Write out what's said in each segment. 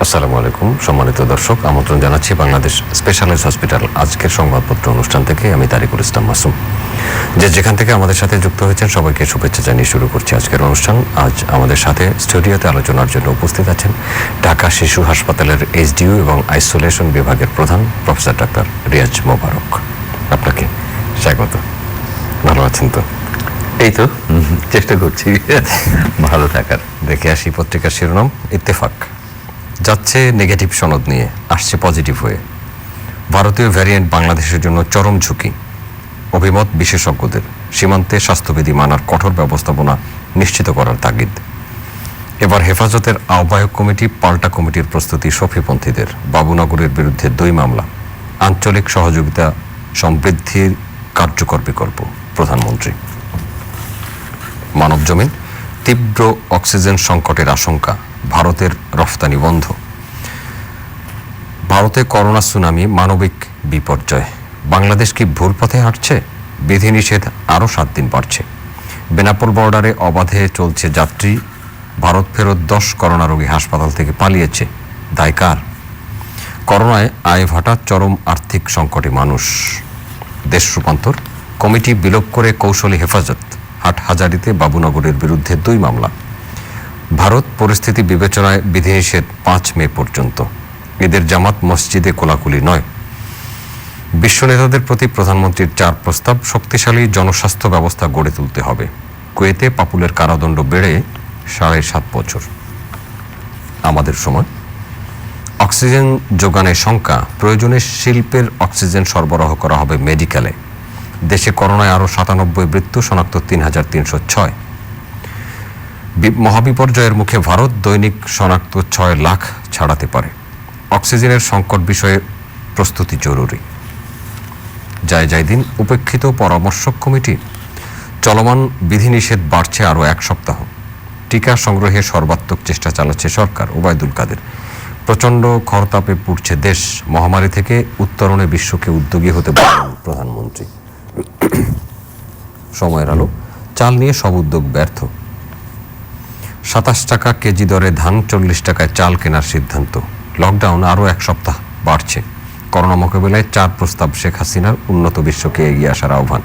আসসালামু আলাইকুম সম্মানিত দর্শক, আমন্ত্রণ জানাচ্ছি বাংলাদেশ স্পেশালাইজড হসপিটাল আজকের সংবাদপত্র অনুষ্ঠান থেকে। আমি তারিকুল ইসলাম মাসুম। যেখান থেকে আমাদের সাথে যুক্ত হয়েছেন সবাইকে শুভেচ্ছা জানিয়ে শুরু করছি আজকের অনুষ্ঠান। আজ আমাদের সাথে স্টুডিওতে আলোচনার জন্য উপস্থিত আছেন ঢাকা শিশু হাসপাতালের এইচডিইউ এবং আইসোলেশন বিভাগের প্রধান প্রফেসর ডাক্তার রিয়াজ মোবারক। আপনাকে স্বাগত। ভালো আছেন তো? এই তো চেষ্টা করছি ভালো থাকার। দেখে আসি পত্রিকার শিরোনাম। ইত্তেফাক যাচ্ছে নেগেটিভ সনদ নিয়ে, আসছে পজিটিভ হয়ে। ভারতীয় ভ্যারিয়েন্ট বাংলাদেশের জন্য চরম ঝুঁকি, অভিমত বিশেষজ্ঞদের। সীমান্তে স্বাস্থ্যবিধি মানার কঠোর ব্যবস্থাপনা নিশ্চিত করার তাগিদ। এবার হেফাজতের আহ্বায়ক কমিটি পাল্টা কমিটির প্রস্তুতি শফিপন্থীদের। বাবুনগরের বিরুদ্ধে 2 মামলা। আঞ্চলিক সহযোগিতা সমৃদ্ধির কার্যকর বিকল্প প্রধানমন্ত্রী। মানবজমিন তীব্র অক্সিজেন সংকটের আশঙ্কা, ভারতের রফতানি বন্ধ। ভারতে করোনা সুনামি, মানবিক বিপর্যয়। বাংলাদেশ কি ভুল পথে হাঁটছে? বিধিনিষেধ আরও 7 দিন বাড়ছে। বেনাপোল বর্ডারে অবাধে চলছে যাত্রী। ভারত ফেরত 10 করোনা রোগী হাসপাতাল থেকে পালিয়েছে। দায় কার? করোনায় আয় ভাটা, চরম আর্থিক সংকটে মানুষ। দেশ রূপান্তর কমিটি বিলোপ করে কৌশলী হেফাজত। হাটহাজারীতে বাবুনগরের বিরুদ্ধে 2 মামলা। ভারত পরিস্থিতি বিবেচনায় বিধিনিষেধ 5 মে পর্যন্ত। ঈদের জামাত মসজিদে কোলাকুলি নয়। বিশ্ব নেতাদের প্রতি প্রধানমন্ত্রীর 4 প্রস্তাব। শক্তিশালী জনস্বাস্থ্য ব্যবস্থা গড়ে তুলতে হবে। কুয়েতে পাপুলের কারাদণ্ড বেড়ে 7.5 বছর। আমাদের সময় অক্সিজেন যোগানের শঙ্কা, প্রয়োজনে শিল্পের অক্সিজেন সরবরাহ করা হবে মেডিকেলে। দেশে করোনায় আরও 97 মৃত্যু, শনাক্ত 3,306। মহাবিপর্যয়ের মুখে ভারত, দৈনিক শনাক্ত 6 লাখ ছাড়াতে পারে। অক্সিজেনের সংকট বিষয়ে প্রস্তুতি জরুরি। যায় দিন উপেক্ষিত পরামর্শক কমিটি। চলমান বিধিনিষেধ বাড়ছে আরও 1 সপ্তাহ। টিকা সংগ্রহে সর্বাত্মক চেষ্টা চালাচ্ছে সরকার। ওবায়দুল কাদের। প্রচণ্ড খরতাপে পুড়ছে দেশ। মহামারী থেকে উত্তরণে বিশ্বকে উদ্যোগী হতে বললেন প্রধানমন্ত্রী। সময়ের আলো চাল নিয়ে সব উদ্যোগ ব্যর্থ। 27 টাকা কেজি দরে ধান, 40 টাকায় চাল কেনার সিদ্ধান্ত। লকডাউন আরও 1 সপ্তাহ বাড়ছে। করোনা মোকাবিলায় 4 প্রস্তাব শেখ হাসিনার। উন্নত বিশ্বকে এগিয়ে আসার আহ্বান।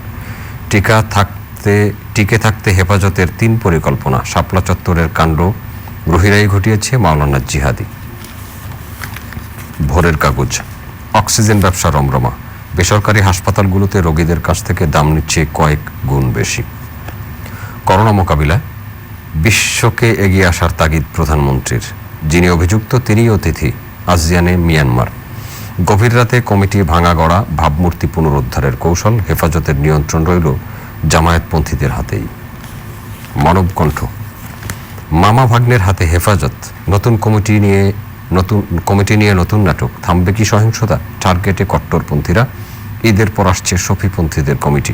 টিকে থাকতে হেফাজতের 3 পরিকল্পনা। শাপলা চত্বরের কাণ্ড রুহিরাই ঘটিয়েছে মাওলানা জিহাদি। ভোরের কাগজ অক্সিজেন ব্যবসা রমরমা। বেসরকারি হাসপাতালগুলোতে রোগীদের কাছ থেকে দাম নিচ্ছে কয়েক গুণ বেশি। করোনা মোকাবিলায় বিশ্বকে এগিয়ে আসার তাগিদ প্রধানমন্ত্রীর। যিনি অভিযুক্ত তিনিই অতিথি। আজিয়ানে মিয়ানমার। গভীর রাতে কমিটি ভাঙা গড়া, ভাবমূর্তি পুনরুদ্ধারের কৌশল। হেফাজতের নিয়ন্ত্রণ রইল জামায়াতপন্থীদের হাতেই। মানবকণ্ঠ মামা ভাগ্নের হাতে হেফাজত। নতুন কমিটি নিয়ে নতুন নাটক। থামবে কি সহিংসতা? টার্গেটে কট্টরপন্থীরা। ঈদের পর আসছে শফিপন্থীদের কমিটি।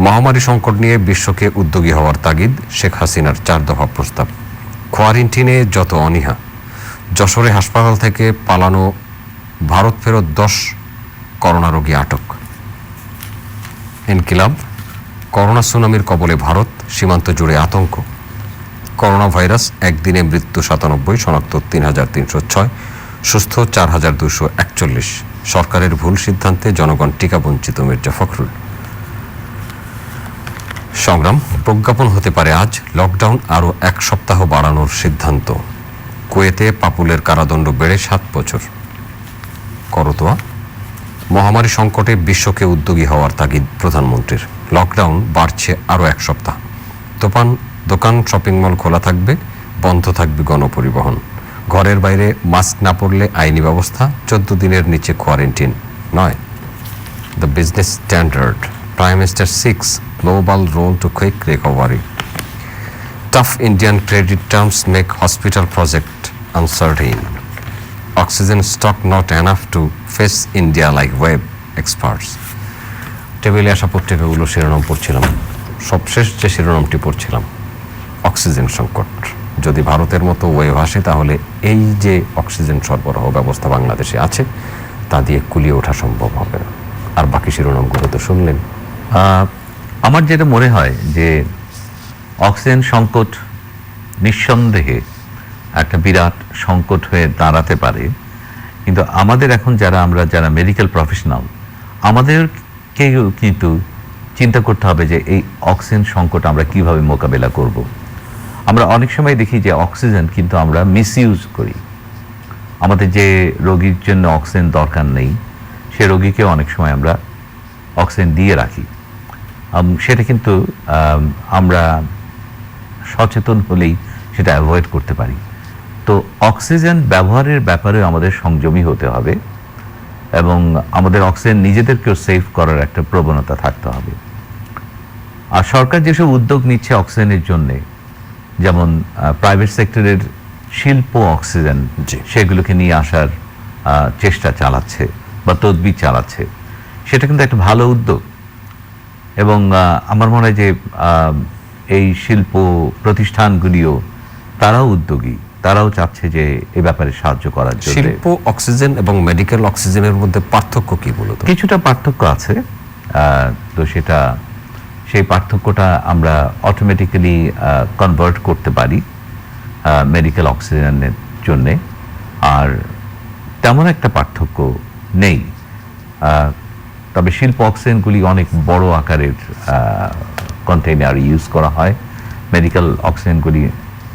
মহামারী সংকট নিয়ে বিশ্বকে উদ্যোগী হওয়ার তাগিদ। শেখ হাসিনার 4 দফা প্রস্তাব। কোয়ারেন্টিনে যত অনীহা। যশোরে হাসপাতাল থেকে পালানো ভারত ফেরত 10 করোনা রোগী আটক। ইনকিলাব করোনা সুনামির কবলে ভারত, সীমান্ত জুড়ে আতঙ্ক। করোনা ভাইরাস, একদিনে মৃত্যু 97, শনাক্ত 3,306, সুস্থ 4,241। সরকারের ভুল সিদ্ধান্তে জনগণ টিকা বঞ্চিত। মির্জা ফখরুল। সংগ্রাম প্রজ্ঞাপন হতে পারে আজ। লকডাউন আরও 1 সপ্তাহ বাড়ানোর সিদ্ধান্ত। কুয়েতে পাপুলের কারাদণ্ড বেড়ে 7 বছর। করতোয়া মহামারী সংকটে বিশ্বকে উদ্যোগী হওয়ার তাগিদ প্রধানমন্ত্রীর। লকডাউন বাড়ছে আরও 1 সপ্তাহ। দোকান, শপিং মল খোলা থাকবে, বন্ধ থাকবে গণপরিবহন। ঘরের বাইরে মাস্ক না পরলে আইনি ব্যবস্থা। 14 দিনের নিচে কোয়ারেন্টিন নয়। The business standard Prime Minister 6 global role to quick recovery. Tough Indian credit terms make hospital project uncertain. Oxygen stock not enough to face India like web experts. টেবিলে আসা পত্রিকাগুলো শিরোনাম পড়ছিলাম, সবশেষ যে শিরোনামটি পড়ছিলাম, অক্সিজেন সংকট। যদি ভারতের মতো ওয়েভ আসে তাহলে এই যে অক্সিজেন সরবরাহ ব্যবস্থা বাংলাদেশে আছে তা দিয়ে কুলিয়ে ওঠা সম্ভব হবে না। আর বাকি শিরোনামগুলো তো শুনলেন। আমার যেটা মনে হয় যে অক্সিজেন সংকট নিঃসন্দেহে একটা বিরাট সংকট হয়ে দাঁড়াতে পারে, কিন্তু আমাদের এখন যারা মেডিকেল প্রফেশনাল, আমাদেরকেও কিন্তু চিন্তা করতে হবে যে এই অক্সিজেন সংকট আমরা কিভাবে মোকাবেলা করব। আমরা অনেক সময় দেখি যে অক্সিজেন কিন্তু আমরা মিসইউজ করি। আমাদের যে রোগীর জন্য অক্সিজেন দরকার নেই সে রোগীকে অনেক সময় আমরা অক্সিজেন দিয়ে রাখি। সেটা কিন্তু আমরা সচেতন হলেই সেটা অ্যাভয়েড করতে পারি। তো অক্সিজেন ব্যবহারের ব্যাপারেও আমাদের সংযমী হতে হবে এবং আমাদের অক্সিজেন নিজেদেরকেও সেভ করার একটা প্রবণতা থাকতে হবে। আর সরকার যেসব উদ্যোগ নিচ্ছে অক্সিজেনের জন্যে, যেমন প্রাইভেট সেক্টরের শিল্প অক্সিজেন সেগুলোকে নিয়ে আসার চেষ্টা চালাচ্ছে বা তদবির চালাচ্ছে, সেটা কিন্তু একটা ভালো উদ্যোগ। এবং আমার মনে হয় যে এই শিল্প প্রতিষ্ঠানগুলিও তারাও উদ্যোগী, তারাও চাচ্ছে যে এই ব্যাপারে সাহায্য করার জন্য। শিল্প অক্সিজেন এবং মেডিকেল অক্সিজেনের মধ্যে পার্থক্য কি বলতো? কিছুটা পার্থক্য আছে। তো সেই পার্থক্যটা আমরা অটোমেটিক্যালি কনভার্ট করতে পারি মেডিকেল অক্সিজেনের জন্যে, আর তেমন একটা পার্থক্য নেই। তবে শিল্প অক্সিজেনগুলি অনেক বড় আকারের কন্টেইনার ইউজ করা হয়, মেডিকেল অক্সিজেনগুলি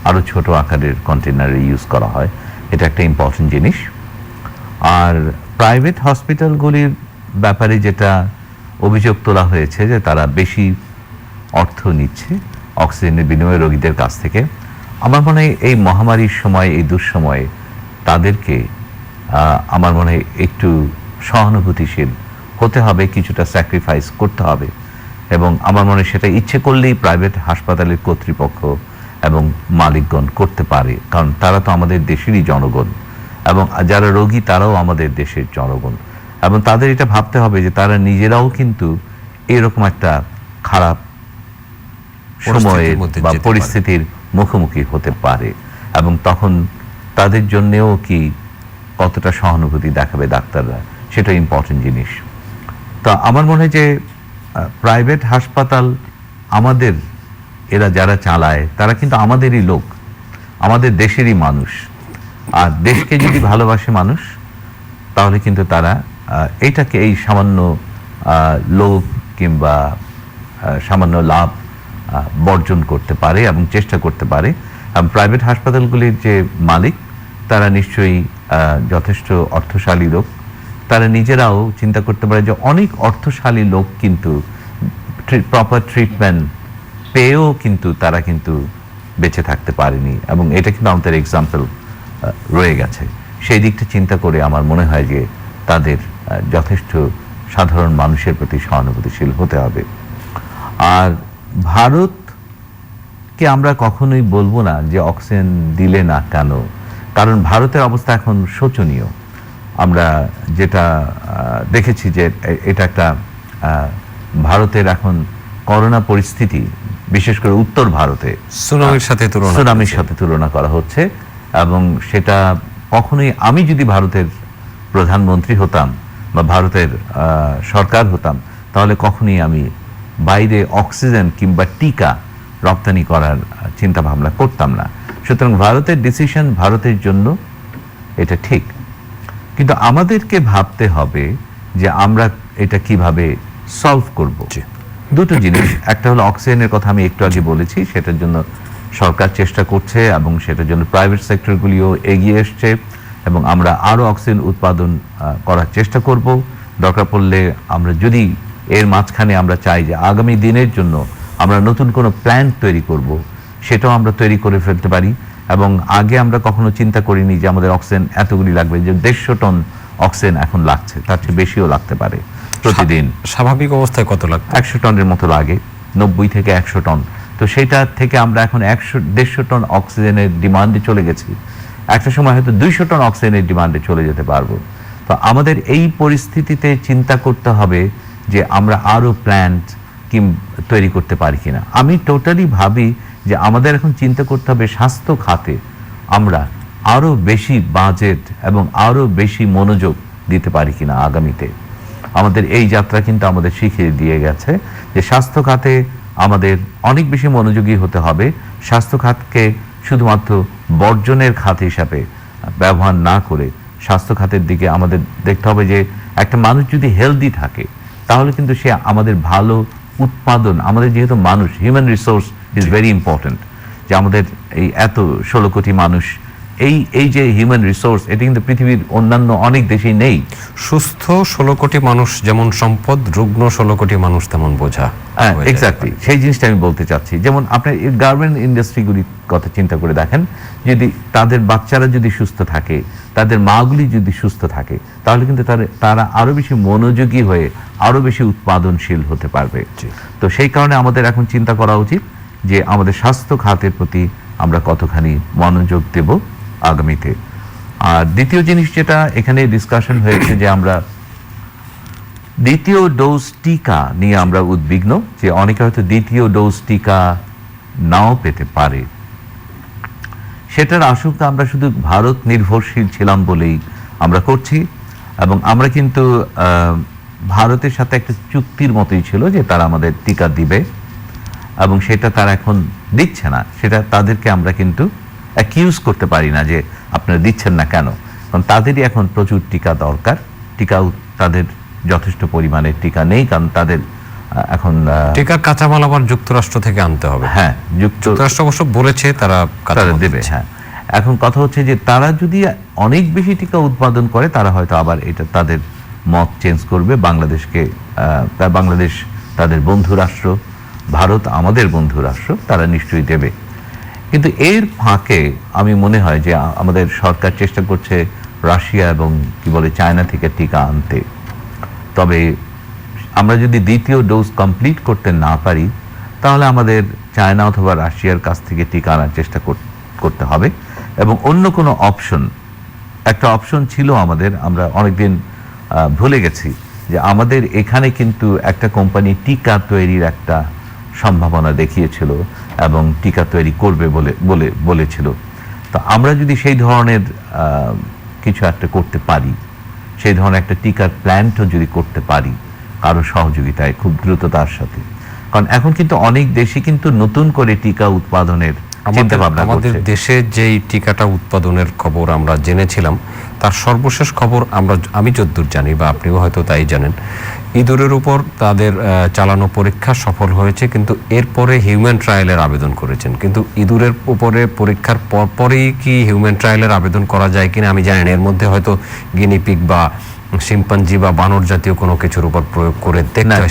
আরও ছোট আকারের কন্টেইনারে ইউজ করা হয়। এটা একটা ইম্পর্টেন্ট জিনিস। আর প্রাইভেট হসপিটালগুলির ব্যাপারে যেটা অভিযোগ তোলা হয়েছে যে তারা বেশি অর্থ নিচ্ছে অক্সিজেনের বিনিময়ে রোগীদের কাছ থেকে, আমার মনে হয় এই মহামারীর সময়, এই দুঃসময়ে তাদেরকে আমার মনে হয় একটু সহানুভূতিশীল হতে হবে, কিছুটা স্যাক্রিফাইস করতে হবে। এবং আমার মনে হয় সেটা ইচ্ছে করলেই প্রাইভেট হাসপাতালের কর্তৃপক্ষ এবং মালিকগণ করতে পারে, কারণ তারা তো আমাদের দেশেরই জনগণ এবং যারা রোগী তারাও আমাদের দেশের জনগণ। এবং তাদের এটা ভাবতে হবে যে তারা নিজেরাও কিন্তু এরকম একটা খারাপ সময়ের বা পরিস্থিতির মুখোমুখি হতে পারে, এবং তখন তাদের জন্যেও কি কতটা সহানুভূতি দেখাবে ডাক্তাররা, সেটা ইম্পর্টেন্ট জিনিস। তো আমার মনে হয় যে প্রাইভেট হাসপাতাল আমাদের এরা যারা চালায় তারা কিন্তু আমাদেরই লোক, আমাদের দেশেরই মানুষ। আর দেশকে যদি ভালোবাসে মানুষ তাহলে কিন্তু তারা এইটাকে এই সামান্য লোভ কিংবা সামান্য লাভ বর্জন করতে পারে এবং চেষ্টা করতে পারে। প্রাইভেট হাসপাতালগুলির যে মালিক তারা নিশ্চয়ই যথেষ্ট অর্থশালী লোক, তারা নিজেরাও চিন্তা করতে পারে যে অনেক অর্থশালী লোক কিন্তু প্রপার ট্রিটমেন্ট পেয়েও কিন্তু তারা কিন্তু বেঁচে থাকতে পারেনি, এবং এটা কিন্তু আমাদের এক্সাম্পল রয়ে গেছে। সেই দিকটা চিন্তা করে আমার মনে হয় যে তাদের যথেষ্ট সাধারণ মানুষের প্রতি সহানুভূতিশীল হতে হবে। আর ভারতকে আমরা কখনোই বলবো না যে অক্সিজেন দিলে না কেন, কারণ ভারতের অবস্থা এখন শোচনীয়। আমরা যেটা দেখেছি যে এটা একটা ভারতের এখন করোনা পরিস্থিতি, বিশেষ করে উত্তর ভারতে সুনামির সাথে তুলনা করা হচ্ছে, এবং সেটা কখনোই আমি যদি ভারতের প্রধানমন্ত্রী হতাম বা ভারতের সরকার হতাম তাহলে কখনোই আমি বাইরে অক্সিজেন কিংবা টিকা রপ্তানি করার চিন্তা ভাবনা করতাম না। সুতরাং ভারতের ডিসিশন ভারতের জন্য এটা ঠিক, কিন্তু আমাদেরকে ভাবতে হবে যে আমরা এটা কিভাবে সলভ করব। দুটো জিনিস, একটা হলো অক্সিজেনের কথা আমি একটু আগে বলেছি, সেটার জন্য সরকার চেষ্টা করছে এবং সেটার জন্য প্রাইভেট সেক্টরগুলিও এগিয়ে এসছে, এবং আমরা আরও অক্সিজেন উৎপাদন করার চেষ্টা করব। দরকার পড়লে আমরা যদি এর মাঝখানে আমরা চাই যে আগামী দিনের জন্য আমরা নতুন কোনো প্ল্যান তৈরি করব, সেটাও আমরা তৈরি করে ফেলতে পারি। এবং আগে আমরা কখনো চিন্তা করিনি যে আমাদের অক্সিজেন এতগুলি লাগবে, যে 150 টন অক্সিজেন এখন লাগছে, তার চেয়ে বেশিও লাগতে পারে প্রতিদিন। স্বাভাবিক অবস্থায় কত লাগবে? 100 টনের মতো লাগে, 90 থেকে 100 টন। তো সেটা থেকে আমরা এখন 150 টন অক্সিজেনের ডিমান্ডে চলে গেছি, একটা সময় হয়তো 200 টন অক্সিজেনের ডিমান্ডে চলে যেতে পারবো। তো আমাদের এই পরিস্থিতিতে চিন্তা করতে হবে যে আমরা আরো প্ল্যান্ট তৈরি করতে পারি কিনা। আমি টোটালি ভাবি যে আমাদের এখন চিন্তা করতে হবে স্বাস্থ্য খাতে আমরা আরো বেশি বাজেট এবং আরো বেশি মনোযোগ দিতে পারি কিনা আগামীতে। আমাদের এই যাত্রা কিন্তু আমাদের শিখিয়ে দিয়ে গেছে যে স্বাস্থ্য খাতে আমাদের অনেক বেশি মনোযোগী হতে হবে। স্বাস্থ্য খাতকে শুধুমাত্র বর্জনের খাত হিসাবে ব্যবহার না করে স্বাস্থ্য খাতের দিকে আমাদের দেখতে হবে যে একটা মানুষ যদি হেলদি থাকে তাহলে কিন্তু সে আমাদের ভালো উৎপাদন, আমাদের যেহেতু মানুষ, human resource is very important, যে আমাদের এই এত 16 কোটি মানুষ, এই যে হিউম্যান রিসোর্স, এটা কিন্তু পৃথিবীর অন্যান্য অনেক দেশেই নেই। সুস্থ 16 কোটি মানুষ যেমন সম্পদ, রুগ্ন 16 কোটি মানুষ তেমন বোঝা। এক্স্যাক্টলি, সেই জিনিসটা আমি বলতে চাচ্ছি। যেমন আপনার গার্মেন্ট ইন্ডাস্ট্রিগুলির কথা চিন্তা করে দেখেন, যদি তাদের বাচ্চারা যদি সুস্থ থাকে, তাদের মাগুলি যদি সুস্থ থাকে, তাহলে কিন্তু তারা আরো বেশি মনোযোগী হয়ে আরো বেশি উৎপাদনশীল হতে পারবে। তো সেই কারণে আমাদের এখন চিন্তা করা উচিত যে আমাদের স্বাস্থ্য খাতের প্রতি আমরা কতখানি মনোযোগ দেব আগামীতে। আর দ্বিতীয় জিনিস যেটা এখানে ডিসকাশন হয়েছে যে আমরা দ্বিতীয় ডোজ টিকা নিয়ে আমরা উদ্বিগ্ন, যে অনেকে হয়তো দ্বিতীয় ডোজ টিকা নাও পেতে পারে। সেটার আশঙ্কা আমরা শুধু ভারত নির্ভরশীল ছিলাম বলেই আমরা করছি, এবং আমরা কিন্তু ভারতের সাথে একটা চুক্তির মতোই ছিল যে তারা আমাদের টিকা দিবে, এবং সেটা তারা এখন দিচ্ছে না। সেটা তাদেরকে আমরা কিন্তু অ্যাকিউজ করতে পারি না যে আপনারা দিচ্ছেন না কেন, কারণ তাদেরই এখন প্রচুর টিকা দরকার। টিকাও তাদের যথেষ্ট পরিমাণে টিকা নেই, কারণ তাদের এখন টিকার কাঁচামাল আবার যুক্তরাষ্ট্র থেকে আনতে হবে। হ্যাঁ, যুক্তরাষ্ট্র অবশ্য বলেছে তারা দেবে। হ্যাঁ, এখন কথা হচ্ছে যে তারা যদি অনেক বেশি টিকা উৎপাদন করে, তারা হয়তো আবার এটা তাদের মত চেঞ্জ করবে। বাংলাদেশ তাদের বন্ধু রাষ্ট্র, ভারত আমাদের বন্ধু রাষ্ট্র, তারা নিশ্চয়ই দেবে। কিন্তু এর ফাঁকে আমি মনে হয় যে আমাদের সরকার চেষ্টা করছে রাশিয়া এবং চায়না থেকে টিকা আনতে। তবে আমরা যদি দ্বিতীয় ডোজ কমপ্লিট করতে না পারি, তাহলে আমাদের চায়না অথবা রাশিয়ার কাছ থেকে টিকা আনার চেষ্টা করতে হবে। এবং অন্য কোনো একটা অপশন ছিল আমাদের, আমরা অনেকদিন ভুলে গেছি যে আমাদের এখানে কিন্তু একটা কোম্পানি টিকা তৈরির একটা সম্ভাবনা দেখিয়েছিল এবং টিকা তৈরি করবে বলেছিল। তো আমরা যদি সেই ধরনের কিছু একটা করতে পারি, সেই ধরনের একটা টিকার প্ল্যান্টও যদি করতে পারি কারো সহযোগিতায় খুব দ্রুততার সাথে, কারণ এখন কিন্তু অনেক দেশই কিন্তু নতুন করে টিকা উৎপাদনের চিন্তা ভাবনা করছে। আমাদের দেশে যেই টিকাটা উৎপাদনের খবর আমরা জেনেছিলাম, তার সর্বশেষ খবর আমি যতদূর জানি বা আপনিও হয়তো তাই জানেন, ইঁদুরের উপর তাদের চালানো পরীক্ষা সফল হয়েছে, কিন্তু এরপরে হিউম্যান ট্রায়ালের আবেদন করেছেন। কিন্তু ইঁদুরের উপরে পরীক্ষার পরপরই কি হিউম্যান ট্রায়ালের আবেদন করা যায় কিনা আমি জানি না। এর মধ্যে হয়তো গিনিপিগ বা শিম্পাঞ্জি বা বানর জাতীয় কোনো কিছুর উপর প্রয়োগ করে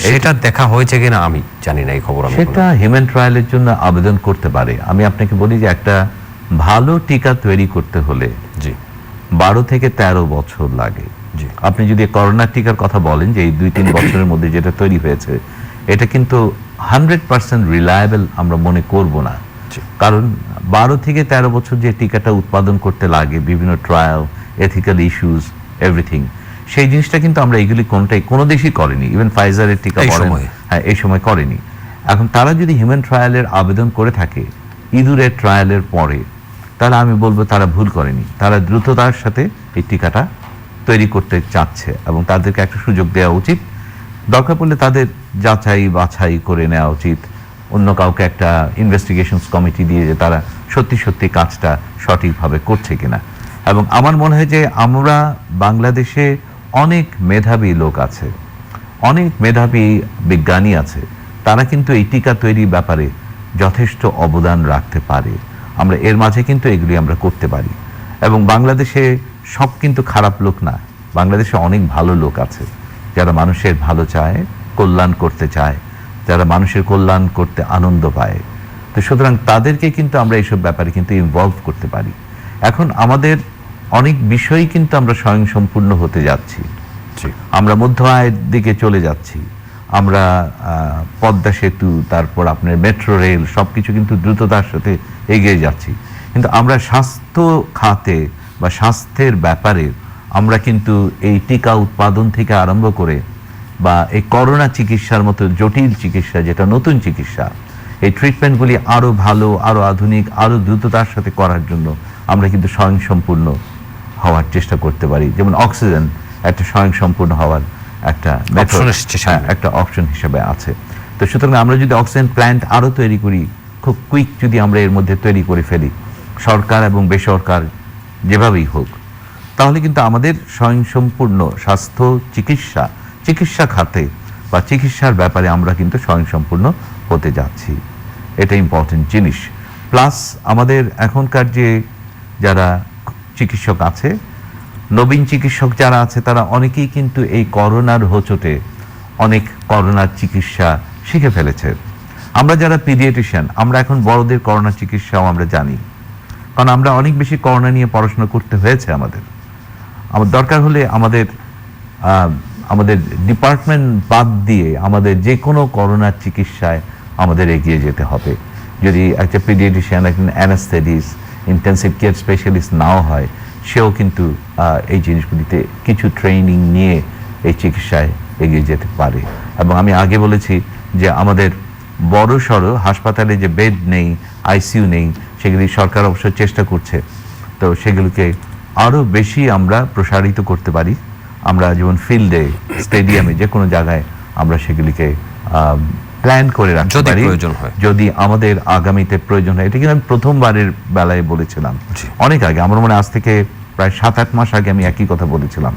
সেটা দেখা হয়েছে কিনা আমি জানি না। এই খবর সেটা হিউম্যান ট্রায়ালের জন্য আবেদন করতে পারে। আমি আপনাকে বলি যে একটা ভালো টিকা তৈরি করতে হলে 12 থেকে 13 বছর লাগে। আপনি যদি করোনা টিকার কথা বলেন যে এই 2-3 বছরের মধ্যে যেটা তৈরি হয়েছে, এটা কিন্তু 100% রিলায়েবল আমরা মনে করব না। কারণ 12 থেকে 13 বছর যে টিকাটা উৎপাদন করতে লাগে, বিভিন্ন ট্রায়াল, এথিক্যাল ইস্যুস, এভরিথিং, সেই জিনিসটা কিন্তু আমরা এগুলি কোনো দেশই করেনি। ইভেন ফাইজারের টিকা এই সময় করেনি। এখন তারা যদি হিউম্যান ট্রায়ালের আবেদন করে থাকে ইঁদুরের ট্রায়ালের পরে, তাহলে আমি বলবো তারা ভুল করেনি। তারা দ্রুততার সাথে এই টিকাটা তৈরি করতে চাচ্ছে এবং তাদেরকে একটা সুযোগ দেওয়া উচিত। দরকার পড়লে তাদের যাচাই বাছাই করে নেওয়া উচিত, অন্য কাউকে একটা ইনভেস্টিগেশনস কমিটি দিয়ে যে তারা সত্যি সত্যি কাজটা সঠিকভাবে করছে কিনা। এবং আমার মনে হয় যে আমরা বাংলাদেশে অনেক মেধাবী লোক আছে, অনেক মেধাবী বিজ্ঞানী আছে, তারা কিন্তু এই টিকা তৈরির ব্যাপারে যথেষ্ট অবদান রাখতে পারে। আমরা এর মাঝে কিন্তু এগুলি আমরা করতে পারি। এবং বাংলাদেশে সব কিন্তু খারাপ লোক না, বাংলাদেশে অনেক ভালো লোক আছে যারা মানুষের ভালো চায়, কল্যাণ করতে চায়, যারা মানুষের কল্যাণ করতে আনন্দ পায়। তো সুতরাং তাদেরকে কিন্তু আমরা এইসব ব্যাপারে কিন্তু ইনভলভ করতে পারি। এখন আমাদের অনেক বিষয়ই কিন্তু আমরা স্বয়ংসম্পূর্ণ হতে যাচ্ছি, আমরা মধ্য আয়ের দিকে চলে যাচ্ছি, আমরা পদ্মা সেতু, তারপর আপনার মেট্রো রেল, সবকিছু কিন্তু দ্রুততার সাথে এগিয়ে যাচ্ছি। কিন্তু আমরা স্বাস্থ্য খাতে বা স্বাস্থ্যের ব্যাপারে আমরা কিন্তু এই টিকা উৎপাদন থেকে আরম্ভ করে বা এই করোনা চিকিৎসার মতো জটিল চিকিৎসা, যেটা নতুন চিকিৎসা, এই ট্রিটমেন্টগুলি আরো ভালো, আরো আধুনিক, আরো দ্রুততার সাথে করার জন্য আমরা কিন্তু স্বয়ংসম্পূর্ণ হওয়ার চেষ্টা করতে পারি। যেমন অক্সিজেন একটা স্বয়ংসম্পূর্ণ হওয়ার একটা Option এসেছে সামনে। একটা অপশন হিসেবে আছে। তো সুতরাং আমরা যদি অক্সিজেন প্ল্যান্ট আরো তৈরি করি, খুব কুইক যদি আমরা এর মধ্যে তৈরি করে ফেলি, সরকার এবং বেসরকার যেভাবেই হোক, তাহলে কিন্তু আমাদের স্বয়ংসম্পূর্ণ স্বাস্থ্য চিকিৎসা খাতে বা চিকিৎসার ব্যাপারে আমরা কিন্তু স্বয়ংসম্পূর্ণ হতে যাচ্ছি। এটা ইম্পর্টেন্ট জিনিস। প্লাস আমাদের এখনকার যে যারা চিকিৎসক আছে, নবীন চিকিৎসক যারা আছে, তারা অনেকেই কিন্তু এই করোনার হোঁচটে অনেক করোনার চিকিৎসা শিখে ফেলেছে। আমরা যারা পিডিয়াট্রিশিয়ান, আমরা এখন বড়দের করোনা চিকিৎসাও আমরা জানি, কারণ আমরা অনেক বেশি করোনা নিয়ে পড়াশোনা করতে হয়েছে। আমাদের দরকার হলে আমাদের ডিপার্টমেন্ট বাদ দিয়ে আমাদের যে কোনো করোনার চিকিৎসায় আমাদের এগিয়ে যেতে হবে। যদি একটা পিডিয়াট্রিশিয়ান, একজন অ্যানাস্থেটিস্ট, ইন্টেন্সিভ কেয়ার স্পেশালিস্ট নাও হয়, সেও কিন্তু এই জিনিসগুলিতে কিছু ট্রেনিং নিয়ে এই চিকিৎসায় এগিয়ে যেতে পারে। এবং আমি আগে বলেছি যে আমাদের বড় সড়ো হাসপাতালে যে বেড নেই, আইসিইউ নেই, সেগুলি সরকার অবশ্য চেষ্টা করছে। তো সেগুলোকে আরও বেশি আমরা প্রসারিত করতে পারি। আমরা যেমন ফিল্ডে, স্টেডিয়ামে, যে কোনো জায়গায় আমরা সেগুলিকে প্ল্যান করে রাখতে যদি পারি প্রয়োজন হয়। যদি আমাদের আগামীতে প্রয়োজন হয়। এটা কিন্তু আমি প্রথমবারের বেলায় বলেছিলাম, অনেক আগে, আমার মনে হয় আজ থেকে প্রায় 7-8 মাস আগে আমি একই কথা বলেছিলাম,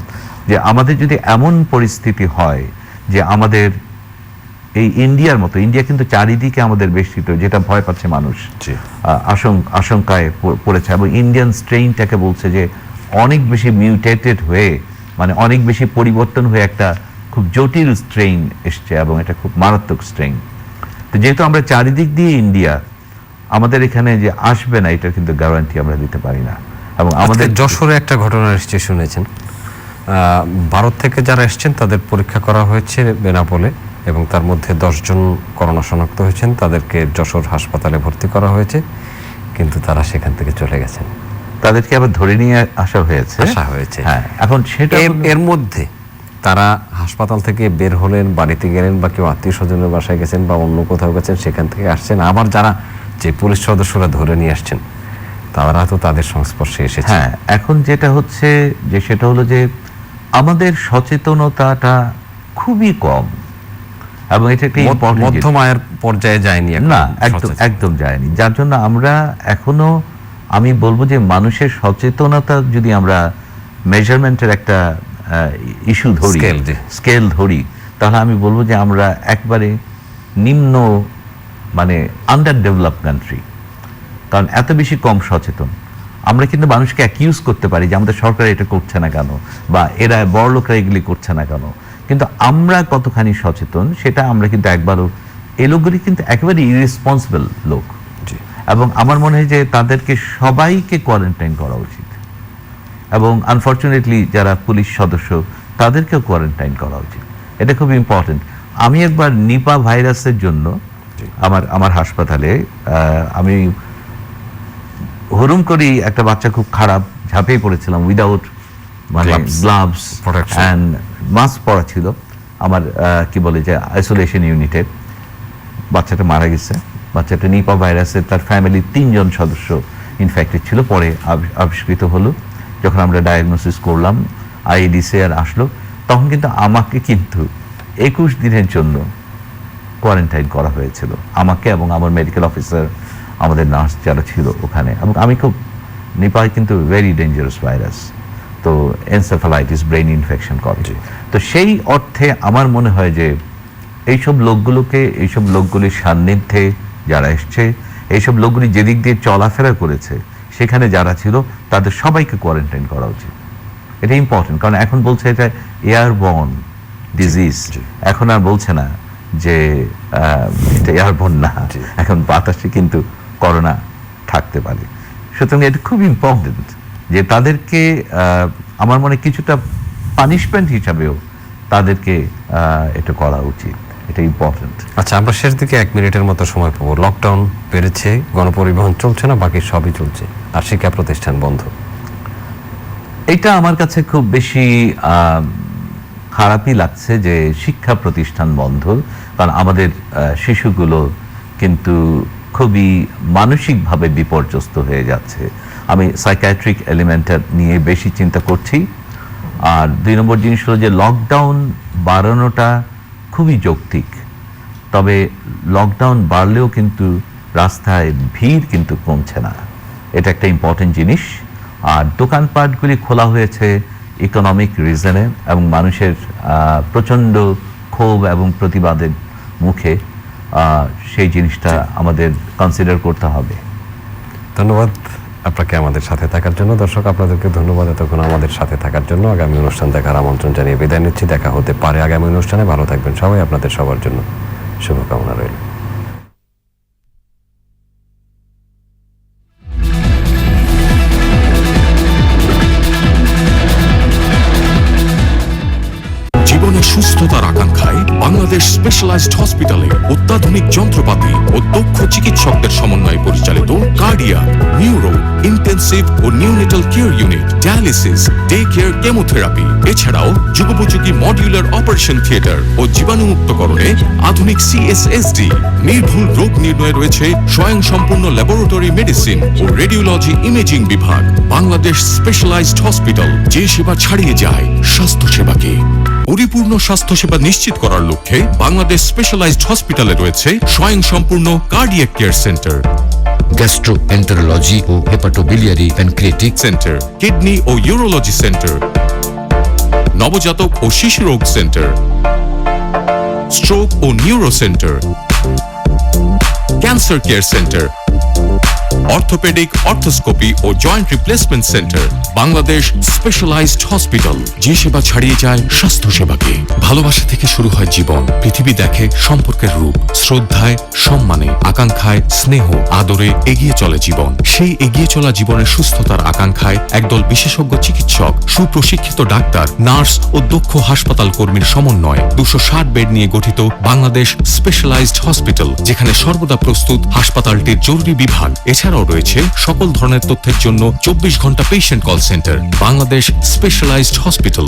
যে আমাদের যদি এমন পরিস্থিতি হয় যে আমাদের এই ইন্ডিয়ার মতো, ইন্ডিয়া কিন্তু চারিদিকে আমাদের বেষ্টিত, যেটা ভয় পাচ্ছে মানুষ, জি। আশঙ্কায় পড়েছে, এবং ইন্ডিয়ান স্ট্রেইনটাকে বলছে যে অনেক বেশি মিউটেটেড হয়ে, মানে অনেক বেশি পরিবর্তন হয়ে একটা খুব জটিল স্ট্রেইন এসছে, এবং এটা খুব মারাত্মক স্ট্রেইন। তো যেহেতু আমরা চারিদিক দিয়ে ইন্ডিয়া, আমাদের এখানে যে আসবে না, এটা কিন্তু গ্যারান্টি আমরা দিতে পারি না। এবং আমাদের যশোরে একটা ঘটনা এসেছে, শুনেছেন, ভারত থেকে যারা এসেছেন তাদের পরীক্ষা করা হয়েছে বেনাপোলে, এবং তার মধ্যে 10 জন করোনা শনাক্ত হয়েছেন। তাদেরকে যশোর হাসপাতালে ভর্তি করা হয়েছে, কিন্তু তারা সেখান থেকে চলে গেছেন। তাদেরকে আবার ধরে নিয়ে আসা হয়েছে। হ্যাঁ, এখন সেটা এর মধ্যে তারা হাসপাতাল থেকে বের হলেন, বাড়িতে গেলেন, বা কেউ আত্মীয় স্বজনের বাসায় গেছেন, বা অন্য কোথাও গেছেন, সেখান থেকে আসছেন। আবার যারা যে পুলিশ সদস্যরা ধরে নিয়ে আসছেন, তারা তো তাদের সংস্পর্শে এসেছে। হ্যাঁ, এখন যেটা হচ্ছে যে সেটা হলো যে আমাদের সচেতনতাটা খুবই কম, এবং এটা একটা ইম্পর্টেন্ট মধ্যম আয়ের পর্যায়ে যায়নি এখন, না, একদম যায়নি। যার জন্য আমরা এখনো, আমি বলবো যে মানুষের সচেতনতা যদি আমরা মেজারমেন্টের একটা ইস্যু ধরি, স্কেল ধরি, তাহলে আমি বলবো যে আমরা একবারে নিম্ন, মানে আন্ডার ডেভেলপ কান্ট্রি। কারণ এত বেশি কম সচেতন। আমরা কিন্তু মানুষকে অ্যাকিউজ করতে পারি যে আমাদের সরকার এটা করছে না কেন, বা এরা বড় লোকরা এগুলি করছে না কেন, কিন্তু আমরা কতখানি সচেতন সেটা আমরা কিন্তু একবারও, এই লোকগুলি কিন্তু একেবারে ইরেসপন্সিবল লোক, এবং আমার মনে হয় যে তাদেরকে সবাইকে কোয়ারেন্টাইন করা উচিত, এবং আনফর্চুনেটলি যারা পুলিশ সদস্য তাদেরকেও কোয়ারেন্টাইন করা উচিত। এটা খুব ইম্পর্টেন্ট। আমি একবার নিপা ভাইরাসের জন্য আমার হাসপাতালে আমি হুরুম করি, একটা বাচ্চা খুব খারাপ, ঝাঁপিয়ে পড়েছিলাম উইদাউট মানে গ্লাভস অ্যান্ড মাস্ক পরা ছিল আমার, কি বলে যে আইসোলেশন ইউনিটে। বাচ্চাটা মারা গেছে। বাচ্চাটা নিপা ভাইরাসের, তার ফ্যামিলির 3 জন সদস্য ইনফেক্টেড ছিল। পরে আবিষ্কৃত হলো, যখন আমরা ডায়াগনোসিস করলাম, আইএডিসিআর আসলো, তখন কিন্তু আমাকে কিন্তু 21 দিনের জন্য কোয়ারেন্টাইন করা হয়েছিল, আমাকে এবং আমার মেডিকেল অফিসার, আমাদের নার্স যারা ছিল ওখানে। এবং আমি খুব, নিপা কিন্তু ভেরি ডেঞ্জারাস ভাইরাস, তো এনসেফালাইটিস, ব্রেইন ইনফেকশন করে। তো সেই অর্থে আমার মনে হয় যে এইসব লোকগুলির সান্নিধ্যে যারা এসছে, এইসব লোকগুলি যেদিক দিয়ে চলাফেরা করেছে, সেখানে যারা ছিল তাদের সবাইকে কোয়ারেন্টাইন করা উচিত। এটা ইম্পর্টেন্ট, কারণ এখন বলছে এটা এয়ারবর্ন ডিজিজ, এখন আর বলছে না যে এটা এয়ারবর্ন না, এখন বাতাসে কিন্তু করোনা থাকতে পারে। সুতরাং এটা খুব ইম্পর্টেন্ট যে তাদেরকে, আমার মনে কিছুটা পানিশমেন্ট হিসাবেও তাদেরকে এটা করা উচিত। এটা ইম্পর্টেন্ট। আচ্ছা, আমরা শেষ দিকে 1 মিনিটের মতো সময় পাবো। লকডাউন বেড়েছে, গণপরিবহন চলছে না, বাকি সবই চলছে, আর শিক্ষা প্রতিষ্ঠান বন্ধ। এটা আমার কাছে খুব বেশি খারাপই লাগছে যে শিক্ষা প্রতিষ্ঠান বন্ধ, কারণ আমাদের শিশুগুলো কিন্তু খুবই মানসিকভাবে বিপর্যস্ত হয়ে যাচ্ছে। আমি সাইকিয়াট্রিক এলিমেন্টটা নিয়ে বেশি চিন্তা করছি। আর 2 নম্বর জিনিস হলো যে লকডাউন বাড়ানোটা খুবই যৌক্তিক, তবে লকডাউন বাড়লেও কিন্তু রাস্তায় ভিড় কিন্তু কমছে না, এটা একটা ইম্পর্টেন্ট জিনিস। আর দোকানপাটগুলি খোলা হয়েছে ইকোনমিক রিজনে এবং মানুষের প্রচণ্ড ক্ষোভ এবং প্রতিবাদের মুখে সেই জিনিসটা আমাদের কনসিডার করতে হবে। ধন্যবাদ আপনাকে আমাদের সাথে থাকার জন্য। দর্শক, আপনাদেরকে ধন্যবাদ এতক্ষণ আমাদের সাথে থাকার জন্য। আগামী অনুষ্ঠান দেখার আমন্ত্রণ জানিয়ে বিদায় নিচ্ছি। দেখা হতে পারে আগামী অনুষ্ঠানে। ভালো থাকবেন সবাই। আপনাদের সবার জন্য শুভকামনা রইল। জীবনের সুস্থতার আকাঙ্ক্ষায় বাংলাদেশ স্পেশালাইজড হসপিটালে অত্যাধুনিক যন্ত্রপাতি ও দক্ষ চিকিৎসকদের সমন্বয়ে পরিচালিত কার্ডিয়াক, নিউরো, ইন্টেন্সিভ ও neonatal care unit, dialysis, day care, chemotherapy, এছাড়াও যুগোপযোগী মডিউলার অপারেশন থিয়েটার ও জীবাণুমুক্তকরণে আধুনিক CSSD, নির্ভুল রোগ নির্ণয়ে রয়েছে স্বয়ংসম্পূর্ণ ল্যাবরেটরি মেডিসিন ও রেডিওলজি ইমেজিং বিভাগ। বাংলাদেশ স্পেশালাইজড হসপিটাল, যে সেবা ছাড়িয়ে যায় স্বাস্থ্য সেবাকে। পরিপূর্ণ স্বাস্থ্যসেবা নিশ্চিত করার লক্ষ্যে বাংলাদেশ স্পেশালাইজড হসপিটালে রয়েছে স্বয়ংসম্পূর্ণ কার্ডিয়াক কেয়ার সেন্টার, গ্যাস্ট্রোএন্টারোলজি ও হেপাটোবিলিয়ারি প্যানক্রিয়াটিক সেন্টার, কিডনি ও ইউরোলজি সেন্টার, নবজাতক ও শিশু রোগ সেন্টার, স্ট্রোক ও neuro centre, cancer care centre, orthopaedic, arthroscopy ও joint replacement centre. Bangladesh specialised hospital, যে সেবা ছাড়িয়ে যায় স্বাস্থ্য সেবাকে। ভালোবাসা থেকে শুরু হয় জীবন। পৃথিবী দেখে সম্পর্কের রূপ, শ্রদ্ধায়, সম্মানে, আকাঙ্ক্ষায়, স্নেহ, আদরে এগিয়ে চলে জীবন। সেই এগিয়ে চলা জীবনের সুস্থতার আকাঙ্ক্ষায় একদল বিশেষজ্ঞ চিকিৎসক, সুপ্রশিক্ষিত ডাক্তার, নার্স ও দক্ষ হাসপাতাল কর্মীর সমন্বয়ে 260 বেড নিয়ে গঠিত বাংলাদেশ স্পেশালাইজড হসপিটাল, যেখানে সর্বদা প্রস্তুত হাসপাতালটির জরুরি বিভাগ। এছাড়াও রয়েছে সকল ধরনের তথ্যের জন্য 24 ঘন্টা patient call centre. Bangladesh specialised hospital.